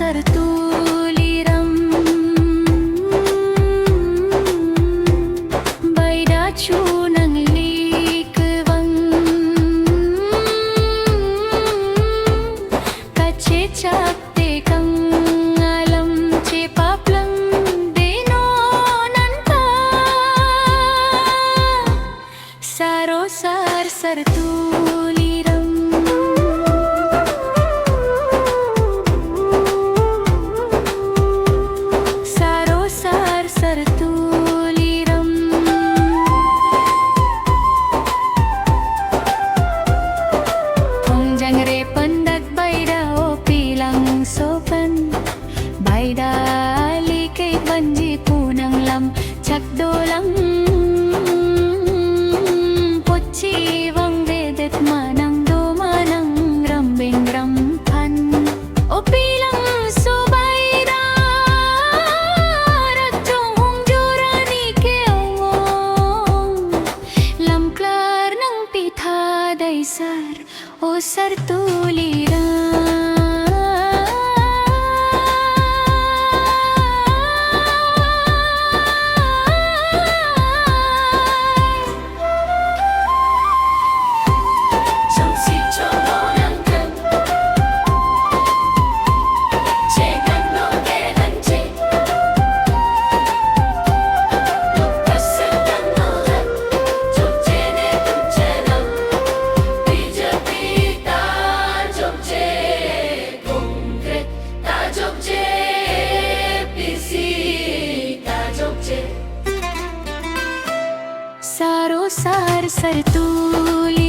sartuliram Baidachu ng likwang Kachechak tekang alam Chepaplang dinonan ka Sarosar sartuliram Baida alikay banji punang lam chakdolang pochivang vedet manang do manang rambing rampan o pilang subaida ratong hungjurani keong lam klar nang pitha daisar o sartulira Sarosar sartuli